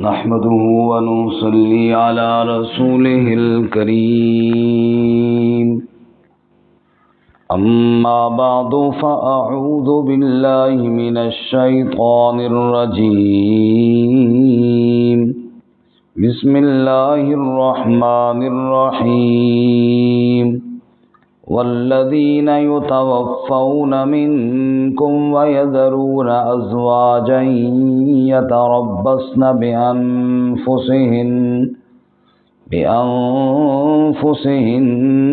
نحمده ونصلي على رسوله الكريم أما بعد فأعوذ بالله من الشيطان الرجيم بسم الله الرحمن الرحيم والذين يتوفون منكم ويذرون أزواجا يتربصن بأنفسهن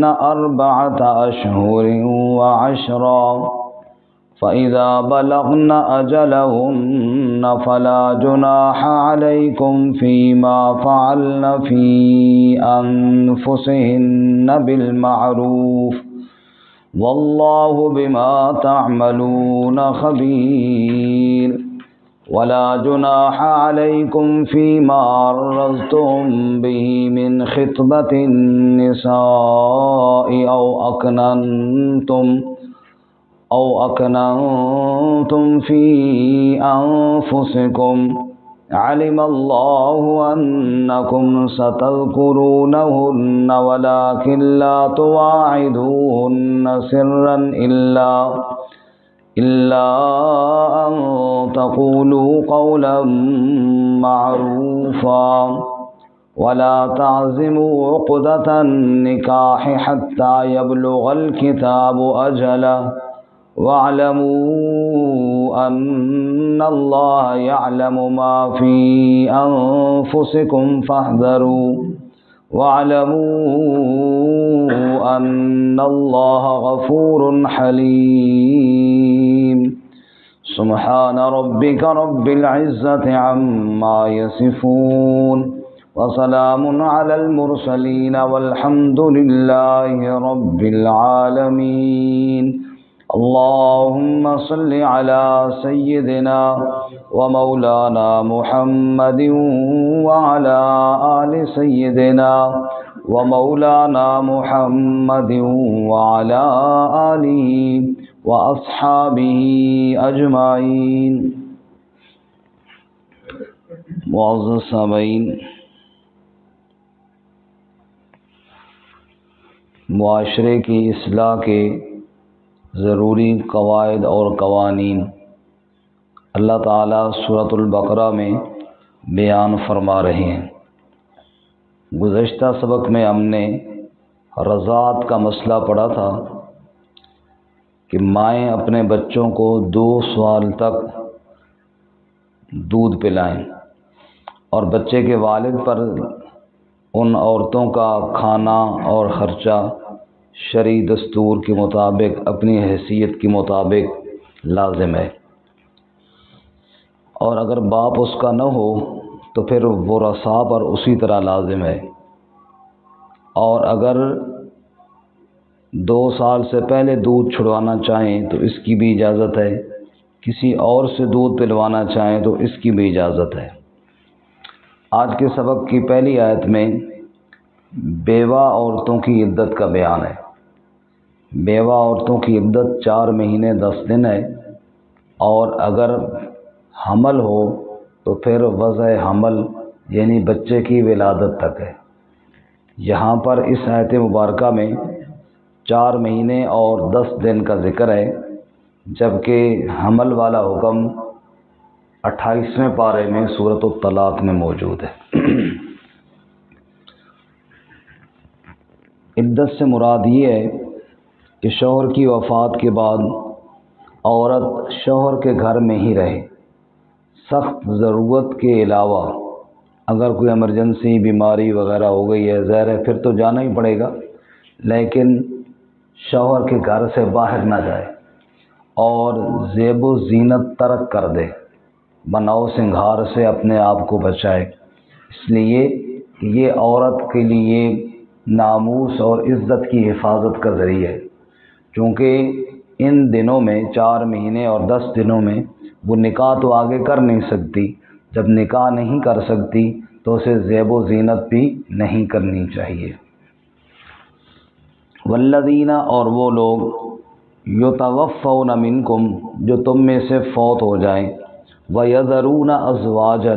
4 أشهر وعشرا فإذا بلغن أجلهن فلا جناح عليكم فيما فعلن في أنفسهن بالمعروف والله بما تعملون خبير ولا جناح عليكم فيما عرضتم به من خطبة النساء أو أكننتم في أنفسكم علم الله أنكم ستذكرونهن ولكن لا تواعدوهن سرا إلا أن تقولوا قولا معروفا ولا تعزموا عقدة النكاح حتى يبلغ الكتاب أجله واعلموا أن الله يعلم ما في أنفسكم فاحذروا واعلموا أن الله غفور حليم سبحان ربك رب العزة عما يصفون وسلام على المرسلين والحمد لله رب العالمين اللهم صل على سيدنا ومولانا محمد وعلى آل سيدنا ومولانا محمد وعلى آله وأصحابه أجمعين. معزز سامعین، معاشرے کی اصلاح کے ضروری قواعد اور قوانین اللہ تعالیٰ سورۃ البقرہ میں بیان فرما رہے ہیں۔ گزشتہ سبق میں ہم نے رضاعت کا مسئلہ پڑھا تھا کہ مائیں اپنے بچوں کو 2 سال تک دودھ پلائیں اور بچے کے والد پر ان عورتوں کا کھانا اور خرچہ شرعی دستور کے مطابق اپنی حیثیت کے مطابق لازم ہے، اور اگر باپ اس کا نہ ہو تو پھر وہ رثا پر اسی طرح لازم ہے، اور اگر 2 سال سے پہلے دودھ چھڑوانا چاہیں تو اس کی بھی اجازت ہے، کسی اور سے دودھ پلوانا چاہیں تو اس کی بھی اجازت ہے۔ آج کے سبق کی پہلی آیت میں بیوہ عورتوں کی عدت کا بیان ہے۔ بیوہ عورتوں کی عدت 4 مہینے 10 دن ہے، اور اگر حمل ہو تو پھر وضع حمل یعنی بچے کی ولادت تک ہے۔ یہاں پر اس آیت مبارکہ میں 4 مہینے اور 10 دن کا ذکر ہے، جبکہ حمل والا حکم 28ویں پارے میں سورۃ الطلاق میں موجود ہے۔ عدت سے مراد یہ ہے کہ شوہر کی وفات کے بعد عورت شوہر کے گھر میں ہی رہے، سخت ضرورت کے علاوہ اگر کوئی ایمرجنسی بیماری وغیرہ ہو گئی ہے ظاہر ہے پھر تو جانا ہی پڑے گا، لیکن شوہر کے گھر سے باہر نہ جائے اور زیب و زینت ترک کر دے، بناؤ سنگھار سے اپنے آپ کو بچائے۔ اس لیے یہ عورت کے لیے ناموس اور عزت کی حفاظت کا ذریعہ ہے، چونکہ ان دنوں میں 4 مہینے اور 10 دنوں میں وہ نکاح تو آگے کر نہیں سکتی، جب نکاح نہیں کر سکتی تو اسے زیب و زینت بھی نہیں کرنی چاہیے۔ والذین، اور وہ لوگ یتوفون منکم، جو تم میں سے فوت ہو جائیں، ویذرون ازواجا،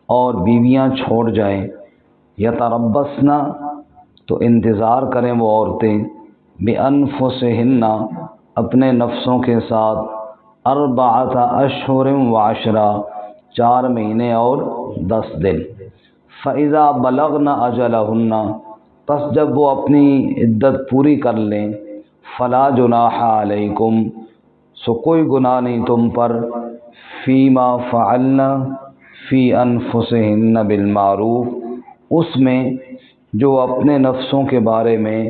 اور بیویاں چھوڑ جائیں، یتربصن تو انتظار کریں وہ عورتیں، بانفسہن اپنے نفسوں کے ساتھ، اربعۃ اشہر وعشرہ 4 مہینے اور 10 دن، فاذا بلغن اجلہن پس جب وہ اپنی عدت پوری کر لیں، فلا جناح علیکم سو کوئی گناہ نہیں تم پر، فیما فعلنا فی انفسہن بالمعروف اس میں جو اپنے نفسوں کے بارے میں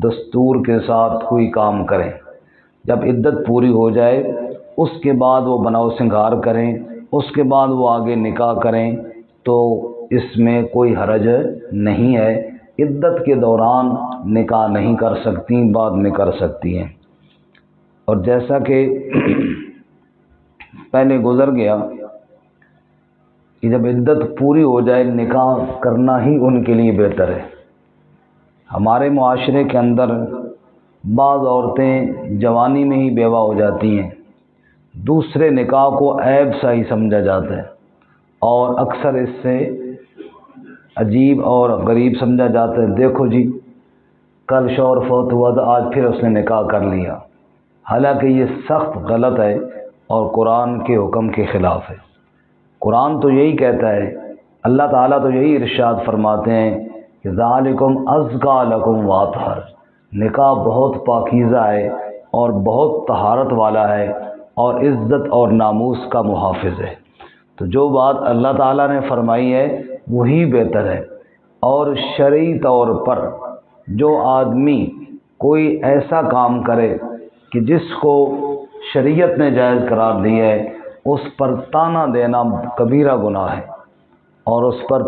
دستور کے ساتھ کوئی کام کریں۔ جب عدت پوری ہو جائے اس کے بعد وہ بناؤ سنگار کریں، اس کے بعد وہ آگے نکاح کریں تو اس میں کوئی حرج نہیں ہے۔ عدت کے دوران نکاح نہیں کر سکتی، بعد میں کر سکتی ہیں۔ اور جیسا کہ پہلے گزر گیا کہ جب عدت پوری ہو جائے نکاح کرنا ہی ان کے لیے بہتر ہے۔ ہمارے معاشرے کے اندر بعض عورتیں جوانی میں ہی بیوہ ہو جاتی ہیں، دوسرے نکاح کو عیب سا ہی سمجھا جاتا ہے اور اکثر اس سے عجیب اور غریب سمجھا جاتا ہے، دیکھو جی کل شوہر فوت ہوا تو آج پھر اس نے نکاح کر لیا، حالانکہ یہ سخت غلط ہے اور قرآن کے حکم کے خلاف ہے۔ قرآن تو یہی کہتا ہے، اللہ تعالیٰ تو یہی ارشاد فرماتے ہیں کہ ذالکم ازکیٰ لکم واطہر، نکاح بہت پاکیزہ ہے اور بہت طہارت والا ہے اور عزت اور ناموس کا محافظ ہے۔ تو جو بات اللہ تعالیٰ نے فرمائی ہے وہی بہتر ہے، اور شرعی طور پر جو آدمی کوئی ایسا کام کرے کہ جس کو شریعت نے جائز قرار دی ہے اس پر طعنہ دینا کبیرہ گناہ ہے اور اس پر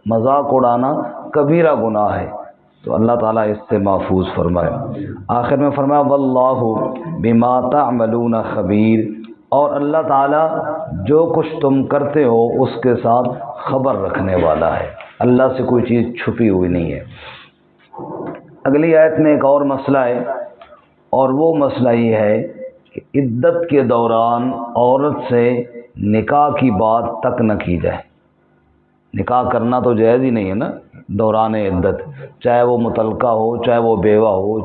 مذاق اڑانا کبیرہ گناہ ہے، تو اللہ تعالیٰ اس سے محفوظ فرمائے۔ آخر میں فرمایا واللہ بما تعملون خبیر، اور اللہ تعالیٰ جو کچھ تم کرتے ہو اس کے ساتھ خبر رکھنے والا ہے، اللہ سے کوئی چیز چھپی ہوئی نہیں ہے۔ اگلی آیت میں ایک اور مسئلہ ہے، اور وہ مسئلہ یہ ہے کہ عدت کے دوران عورت سے نکاح کی بات تک نہ کی جائے۔ نکاح کرنا تو جائز ہی نہیں ہے نا دوران عدت، چاہے وہ مطلقہ ہو چاہے وہ بیوہ ہو،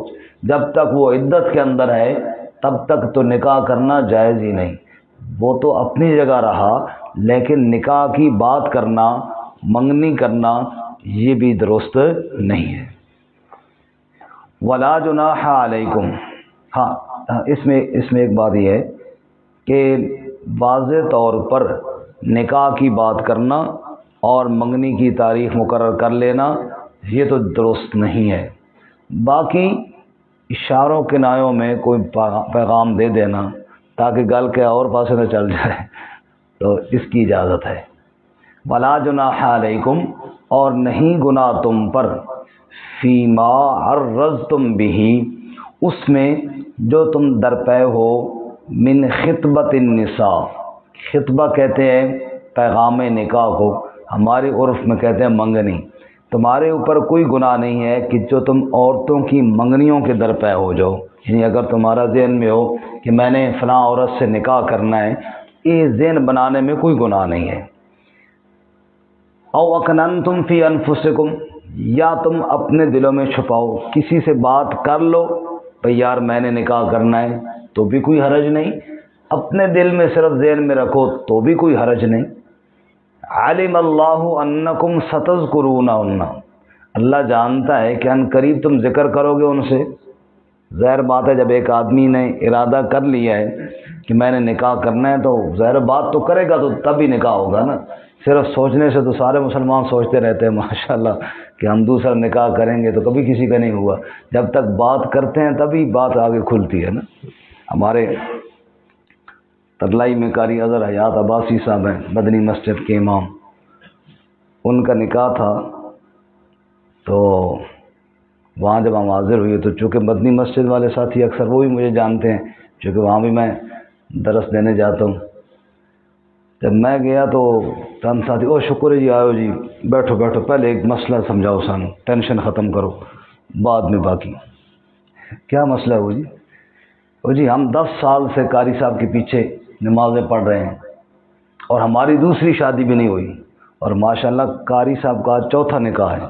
جب تک وہ عدت کے اندر ہے تب تک تو نکاح کرنا جائز ہی نہیں۔ وہ تو اپنی جگہ رہا لیکن نکاح کی بات کرنا، منگنی کرنا یہ بھی درست نہیں ہے۔ ولا جناح علیکم، ہاں اس میں ایک بات یہ ہے کہ واضح طور پر نکاح کی بات کرنا اور منگنی کی تاریخ مقرر کر لینا یہ تو درست نہیں ہے۔ باقی اشاروں کنایوں میں کوئی پیغام دے دینا تاکہ گل کے اور پاسے نہ چل جائے تو اس کی اجازت ہے۔ ولا جناح علیکم، اور نہیں گناہ تم پر، فیما عرضتم بہ اس میں جو تم درپے ہو، من خطبۃ النساء، خطبہ کہتے ہیں پیغام نکاح کو، ہمارے عرف میں کہتے ہیں منگنی۔ تمہارے اوپر کوئی گناہ نہیں ہے کہ جو تم عورتوں کی منگنیوں کے درپے ہو جاؤ، یعنی اگر تمہارا ذہن میں ہو کہ میں نے فلاں عورت سے نکاح کرنا ہے، یہ ذہن بنانے میں کوئی گناہ نہیں ہے۔ او اکننتم فی انفسکم، یا تم اپنے دلوں میں چھپاؤ، کسی سے بات کر لو بھئی یار میں نے نکاح کرنا ہے تو بھی کوئی حرج نہیں، اپنے دل میں صرف ذہن میں رکھو تو بھی کوئی حرج نہیں۔ علم اللہ انکم ستذکرونہن، اللہ جانتا ہے کہ ان قریب تم ذکر کرو گے ان سے۔ ظاہر بات ہے جب ایک آدمی نے ارادہ کر لیا ہے کہ میں نے نکاح کرنا ہے تو ظاہر بات تو کرے گا تو تب ہی نکاح ہوگا نا۔ صرف سوچنے سے تو سارے مسلمان سوچتے رہتے ہیں ماشاءاللہ کہ ہم دوسرا نکاح کریں گے، تو کبھی کسی کا نہیں ہوا۔ جب تک بات کرتے ہیں تبھی بات آگے کھلتی ہے نا۔ ہمارے ترلائی میں قاری اظہر حیات عباسی صاحب ہیں، مدنی مسجد کے امام، ان کا نکاح تھا تو وہاں جب ہم حاضر ہوئے تو چونکہ مدنی مسجد والے ساتھی اکثر وہ بھی مجھے جانتے ہیں چونکہ وہاں بھی میں درس دینے جاتا ہوں۔ جب میں گیا تو چند ساتھی او شکر ہے جی آؤ جی بیٹھو بیٹھو، پہلے ایک مسئلہ سمجھاؤ سانو، ٹینشن ختم کرو بعد میں باقی۔ کیا مسئلہ ہے وہ جی ہم 10 سال سے قاری صاحب کے پیچھے نمازیں پڑھ رہے ہیں اور ہماری دوسری شادی بھی نہیں ہوئی، اور ماشاءاللہ قاری صاحب کا چوتھا نکاح ہے۔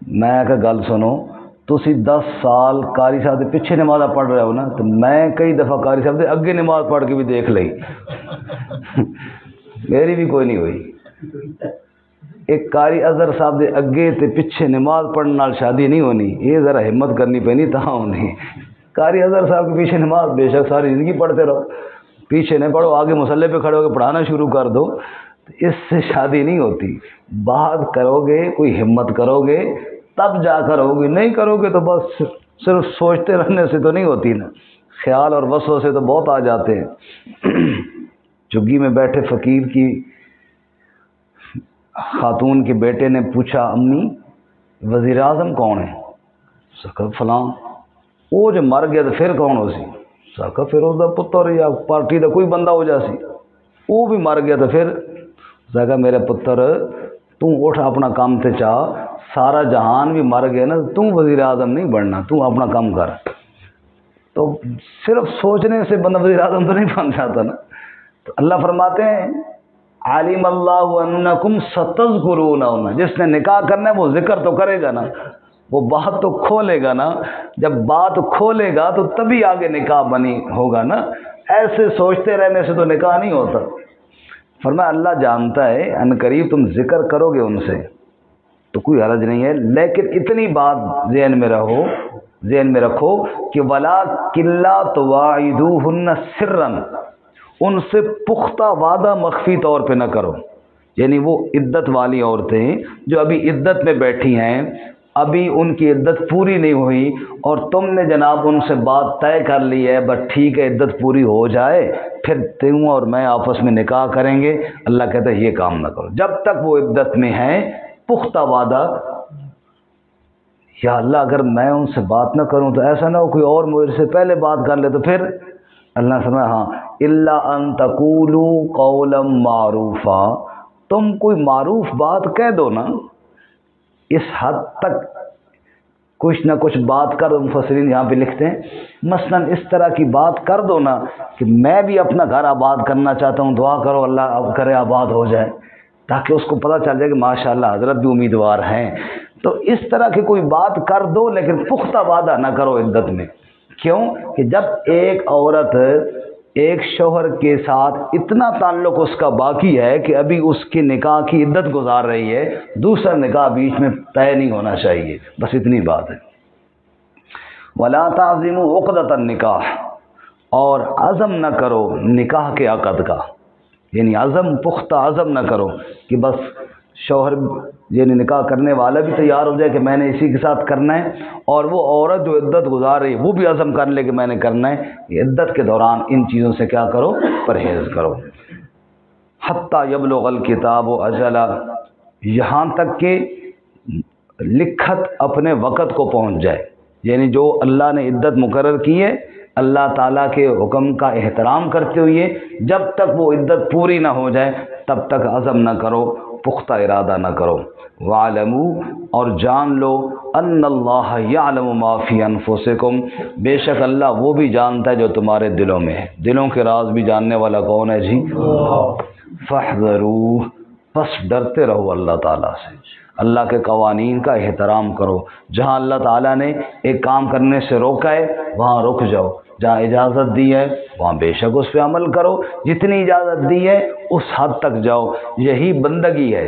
میں کہ گل سنو، تسی 10 سال قاری صاحب کے پیچھے نماز پڑھ رہے ہو نا، تو میں کئی دفعہ قاری صاحب کے اگے نماز پڑھ کے بھی دیکھ لئی میری بھی کوئی نہیں ہوئی۔ ایک قاری اظہر صاحب دے اگے تے پیچھے نماز پڑھنے نال شادی نہیں ہونی، یہ ذرا ہمت کرنی پینی تاں ہونی۔ قاری اظہر صاحب کے پیچھے نماز بے شک ساری زندگی پڑھتے رہو، پیچھے نہیں پڑھو، آگے مصلی پہ کھڑے ہو کے پڑھانا شروع کر دو، اس سے شادی نہیں ہوتی۔ بات کرو گے، کوئی ہمت کرو گے تب جا کر ہوگی، نہیں کرو گے تو بس صرف سوچتے رہنے سے تو نہیں ہوتی نا، خیال اور وسوسے تو بہت آ جاتے ہیں۔ جھگی میں بیٹھے فقیر کی خاتون کے بیٹے نے پوچھا، امی وزیر اعظم کون ہے؟ سکا فلاں۔ وہ جو مر گیا تو پھر کون ہو سی؟ سکا پھر اس دا پتر یا پارٹی دا کوئی بندہ ہو جا سی۔ وہ بھی مر گیا تو پھر سکا میرے پتر تو اٹھ اپنا کام تے چاہ، سارا جہان بھی مر گیا نا، تم وزیر اعظم نہیں بننا، تم اپنا کام کر۔ تو صرف سوچنے سے بندہ وزیر اعظم تو نہیں بن جاتا نا۔ تو اللہ فرماتے ہیں عالم اللہ انکم ستذکرون، جس نے نکاح کرنا ہے وہ ذکر تو کرے گا نا، وہ بات تو کھولے گا نا، جب بات کھولے گا تو تبھی آگے نکاح بنی ہوگا نا، ایسے سوچتے رہنے سے تو نکاح نہیں ہوتا۔ فرمایا اللہ جانتا ہے ان قریب تم ذکر کرو گے ان سے تو کوئی حرج نہیں ہے، لیکن اتنی بات ذہن میں رکھو کہ وَلَٰكِن لَّا تُوَاعِدُوهُنَّ سِرًّا، ان سے پختہ وعدہ مخفی طور پہ نہ کرو۔ یعنی وہ عدت والی عورتیں جو ابھی عدت میں بیٹھی ہیں، ابھی ان کی عدت پوری نہیں ہوئی اور تم نے جناب ان سے بات طے کر لی ہے، بس ٹھیک ہے عدت پوری ہو جائے پھر تم اور میں آپس میں نکاح کریں گے، اللہ کہتا ہے یہ کام نہ کرو جب تک وہ عدت میں ہیں۔ پختہ وعدہ، یا اللہ اگر میں ان سے بات نہ کروں تو ایسا نہ ہو کوئی اور مجھ سے پہلے بات کر لے، تو پھر اللہ نے فرمایا ہاں الا ان تقولوا قولا معروفا، تم کوئی معروف بات کہہ دو نا، اس حد تک کچھ نہ کچھ بات کر دو۔ مفسرین یہاں پہ لکھتے ہیں مثلا اس طرح کی بات کر دو نا کہ میں بھی اپنا گھر آباد کرنا چاہتا ہوں، دعا کرو اللہ کرے آباد ہو جائے، تاکہ اس کو پتہ چل جائے کہ ماشاءاللہ حضرت بھی امیدوار ہیں۔ تو اس طرح کی کوئی بات کر دو لیکن پختہ وعدہ نہ کرو عدت میں۔ کیوں کہ جب ایک عورت ایک شوہر کے ساتھ اتنا تعلق اس کا باقی ہے کہ ابھی اس کی نکاح کی عدت گزار رہی ہے، دوسرا نکاح بیچ میں طے نہیں ہونا چاہیے، بس اتنی بات ہے۔ وَلَا تَعْزِمُوا عُقْدَةَ النِّکَاحِ، اور عزم نہ کرو نکاح کے عقد کا، یعنی عزم پختہ عزم نہ کرو کہ بس شوہر یعنی نکاح کرنے والا بھی تیار ہو جائے کہ میں نے اسی کے ساتھ کرنا ہے، اور وہ عورت جو عدت گزار رہی ہے وہ بھی عزم کر لے کہ میں نے کرنا ہے۔ عدت کے دوران ان چیزوں سے کیا کرو؟ پرہیز کرو۔ حتیٰ یبلغ الکتاب اجلہ، یہاں تک کہ لکھت اپنے وقت کو پہنچ جائے، یعنی جو اللہ نے عدت مقرر کی ہے اللہ تعالیٰ کے حکم کا احترام کرتے ہوئے جب تک وہ عدت پوری نہ ہو جائے تب تک عزم نہ کرو، پختہ ارادہ نہ کرو۔ وَاعْلَمُوا، اور جان لو، ان اللہ یعلم ما فی انفسکم، بے شک اللہ وہ بھی جانتا ہے جو تمہارے دلوں میں ہے۔ دلوں کے راز بھی جاننے والا کون ہے جی؟ فاحذروہ، بس ڈرتے رہو اللہ تعالیٰ سے، اللہ کے قوانین کا احترام کرو۔ جہاں اللہ تعالیٰ نے ایک کام کرنے سے روکا ہے وہاں رک جاؤ، جہاں اجازت دی ہے وہاں بے شک اس پہ عمل کرو، جتنی اجازت دی ہے اس حد تک جاؤ، یہی بندگی ہے۔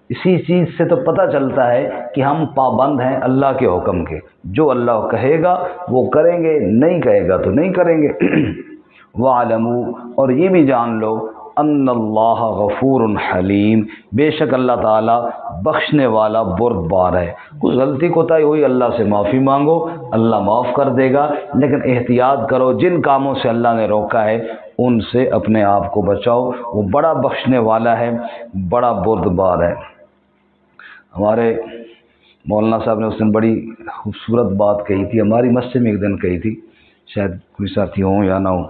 اسی چیز سے تو پتہ چلتا ہے کہ ہم پابند ہیں اللہ کے حکم کے، جو اللہ کہے گا وہ کریں گے، نہیں کہے گا تو نہیں کریں گے۔ وَاعْلَمُوا، اور یہ بھی جان لو، ان اللہ غفور حلیم، بے شک اللہ تعالیٰ بخشنے والا بردبار ہے۔ کوئی غلطی کوتاہی ہوئی اللہ سے معافی مانگو، اللہ معاف کر دے گا، لیکن احتیاط کرو، جن کاموں سے اللہ نے روکا ہے ان سے اپنے آپ کو بچاؤ، وہ بڑا بخشنے والا ہے، بڑا بردبار ہے۔ ہمارے مولانا صاحب نے اس دن بڑی خوبصورت بات کہی تھی، ہماری مسجد میں ایک دن کہی تھی، شاید کوئی ساتھی ہوں یا نہ ہوں۔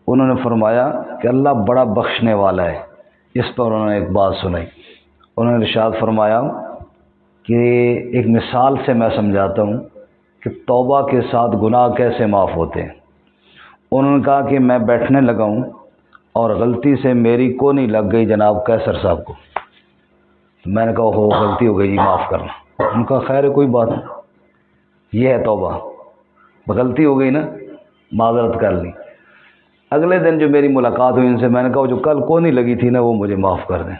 انہوں نے فرمایا کہ اللہ بڑا بخشنے والا ہے، اس پر انہوں نے ایک بات سنائی۔ انہوں نے ارشاد فرمایا کہ ایک مثال سے میں سمجھاتا ہوں کہ توبہ کے ساتھ گناہ کیسے معاف ہوتے ہیں۔ انہوں نے کہا کہ میں بیٹھنے لگا ہوں اور غلطی سے میری کونی لگ گئی جناب کیسر صاحب کو. تو میں نے کہا ہو غلطی ہو گئی جی معاف کرنا. ان کا خیر ہے کوئی بات نہیں, یہ ہے توبہ, غلطی ہو گئی نا معذرت کر لی. اگلے دن جو میری ملاقات ہوئی ان سے, میں نے کہا جو کل کونی لگی تھی نا وہ مجھے معاف کر دیں.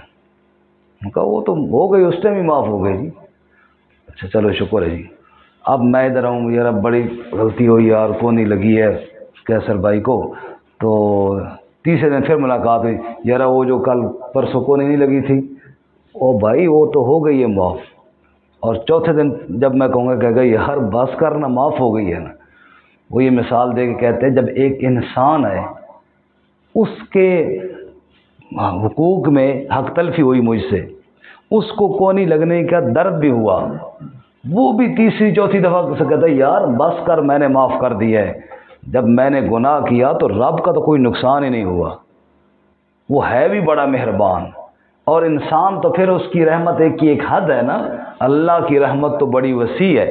ان کا وہ تو ہو گئی, اس ٹائم ہی معاف ہو گئی جی. اچھا چلو شکر ہے جی. اب میں ادھر ہوں یار, اب بڑی غلطی ہوئی یار, کونی لگی ہے کیسر بھائی کو. تو تیسرے دن پھر ملاقات ہوئی, یار وہ جو کل پرسوں کونی نہیں لگی تھی او بھائی وہ تو ہو گئی ہے معاف. اور چوتھے دن جب میں کہوں گا کہ گئی ہر بس کرنا معاف ہو گئی ہے نا. وہ یہ مثال دے کے کہتے ہیں جب ایک انسان ہے اس کے حقوق میں حق تلفی ہوئی مجھ سے, اس کو کونی لگنے کا درد بھی ہوا, وہ بھی تیسری چوتھی دفعہ سے کہتا ہے یار بس کر میں نے معاف کر دیا ہے. جب میں نے گناہ کیا تو رب کا تو کوئی نقصان ہی نہیں ہوا, وہ ہے بھی بڑا مہربان. اور انسان تو پھر اس کی رحمت کی ایک حد ہے نا, اللہ کی رحمت تو بڑی وسیع ہے.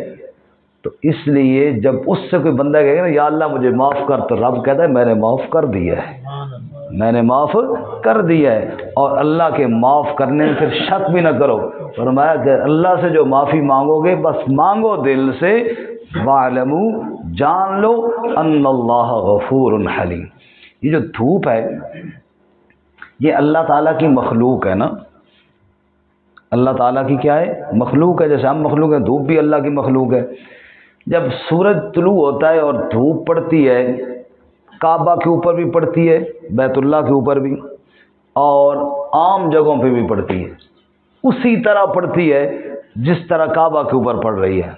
تو اس لیے جب اس سے کوئی بندہ کہے گا نا یا اللہ مجھے معاف کر, تو رب کہتا ہے میں نے معاف کر دیا ہے, میں نے معاف کر دیا ہے. اور اللہ کے معاف کرنے میں پھر شک بھی نہ کرو. فرمایا کہ اللہ سے جو معافی مانگو گے بس مانگو دل سے, وَاعْلَمُوا جان لو ان اللہ غفور حلیم. یہ جو دھوپ ہے یہ اللہ تعالیٰ کی مخلوق ہے نا, اللہ تعالیٰ کی کیا ہے مخلوق ہے. جیسے ہم مخلوق ہیں, دھوپ بھی اللہ کی مخلوق ہے. جب سورج طلوع ہوتا ہے اور دھوپ پڑتی ہے, کعبہ کے اوپر بھی پڑتی ہے, بیت اللہ کے اوپر بھی, اور عام جگہوں پہ بھی پڑتی ہے, اسی طرح پڑتی ہے جس طرح کعبہ کے اوپر پڑ رہی ہے.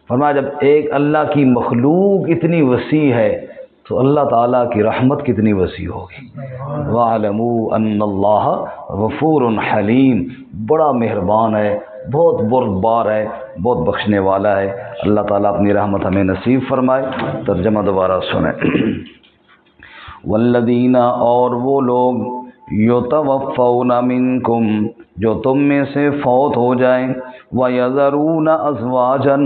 فرمایا جب ایک اللہ کی مخلوق اتنی وسیع ہے تو اللہ تعالیٰ کی رحمت کتنی وسیع ہوگی. وَاعْلَمُوا أَنَّ اللَّهَ غَفُورٌ حَلِيمٌ, بڑا مہربان ہے, بہت بردبار ہے, بہت بخشنے والا ہے. اللہ تعالیٰ اپنی رحمت ہمیں نصیب فرمائے. ترجمہ دوبارہ سنیں. والذین, اور وہ لوگ, یتوفون منکم, جو تم میں سے فوت ہو جائیں, ویذرون ازواجا,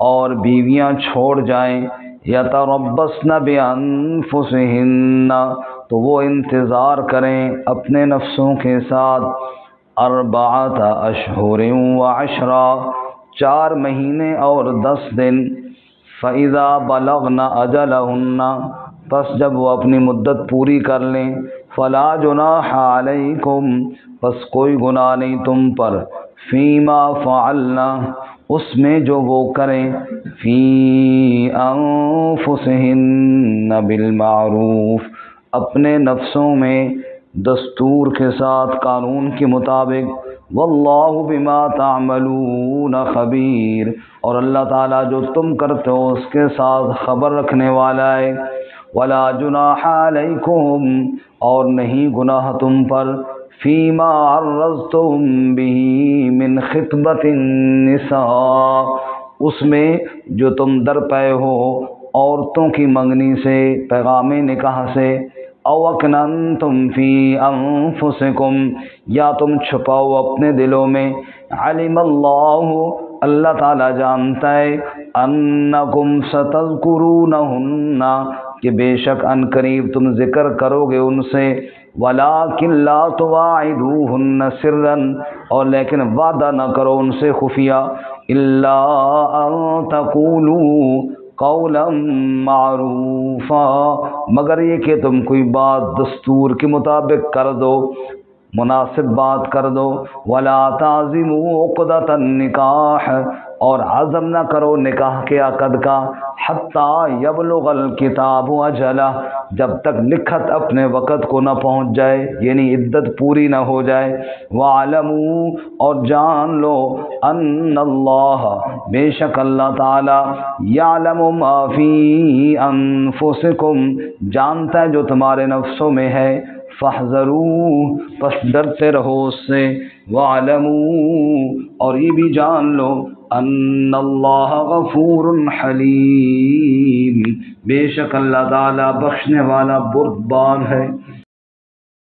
اور بیویاں چھوڑ جائیں, یتربصن بانفسہن, تو وہ انتظار کریں اپنے نفسوں کے ساتھ, اربعۃ اشہر وعشرا, 4 مہینے اور 10 دن, فاذا بلغن اجلہن, پس جب وہ اپنی مدت پوری کر لیں, فلا جناح علیکم, پس کوئی گناہ نہیں تم پر, فیما فعلنا, اس میں جو وہ کریں, فی انفسہن بالمعروف, اپنے نفسوں میں دستور کے ساتھ, قانون کے مطابق, واللہ بما تعملون خبیر, اور اللہ تعالیٰ جو تم کرتے ہو اس کے ساتھ خبر رکھنے والا ہے. ولا جناح علیکم, اور نہیں گناہ تم پر, فیما عرضتم به من خطبۃ النساء, اس میں جو تم در پے ہو عورتوں کی منگنی سے, پیغام نکاح سے, او اکننتم فی انفسکم, یا تم چھپاؤ اپنے دلوں میں, علم اللہ, اللہ تعالیٰ جانتا ہے, انکم ستذکرونہن, کہ بے شک ان قریب تم ذکر کرو گے ان سے, ولیکن لا تواعدوہن سرا, اور لیکن وعدہ نہ کرو ان سے خفیہ, الا ان تقولوا قولا معروفا, مگر یہ کہ تم کوئی بات دستور کے مطابق کر دو, مناسب بات کر دو. ولا تعزموا عقدۃ النکاح, اور عزم نہ کرو نکاح کے عقد کا, حتی یبلغ الکتاب اجلہ, جب تک لکھت اپنے وقت کو نہ پہنچ جائے, یعنی عدت پوری نہ ہو جائے. وَاعْلَمُوا, اور جان لو, ان اللہ, بے شک اللہ تعالی, یعلم ما فی انفسکم, جانتا ہے جو تمہارے نفسوں میں ہے, فاحذروہ, پس ڈرتے رہو اس سے. وَاعْلَمُوا, اور یہ بھی جان لو, ان اللہ غفور حلیم, بے شک اللہ تعالی بخشنے والا بردبار ہے.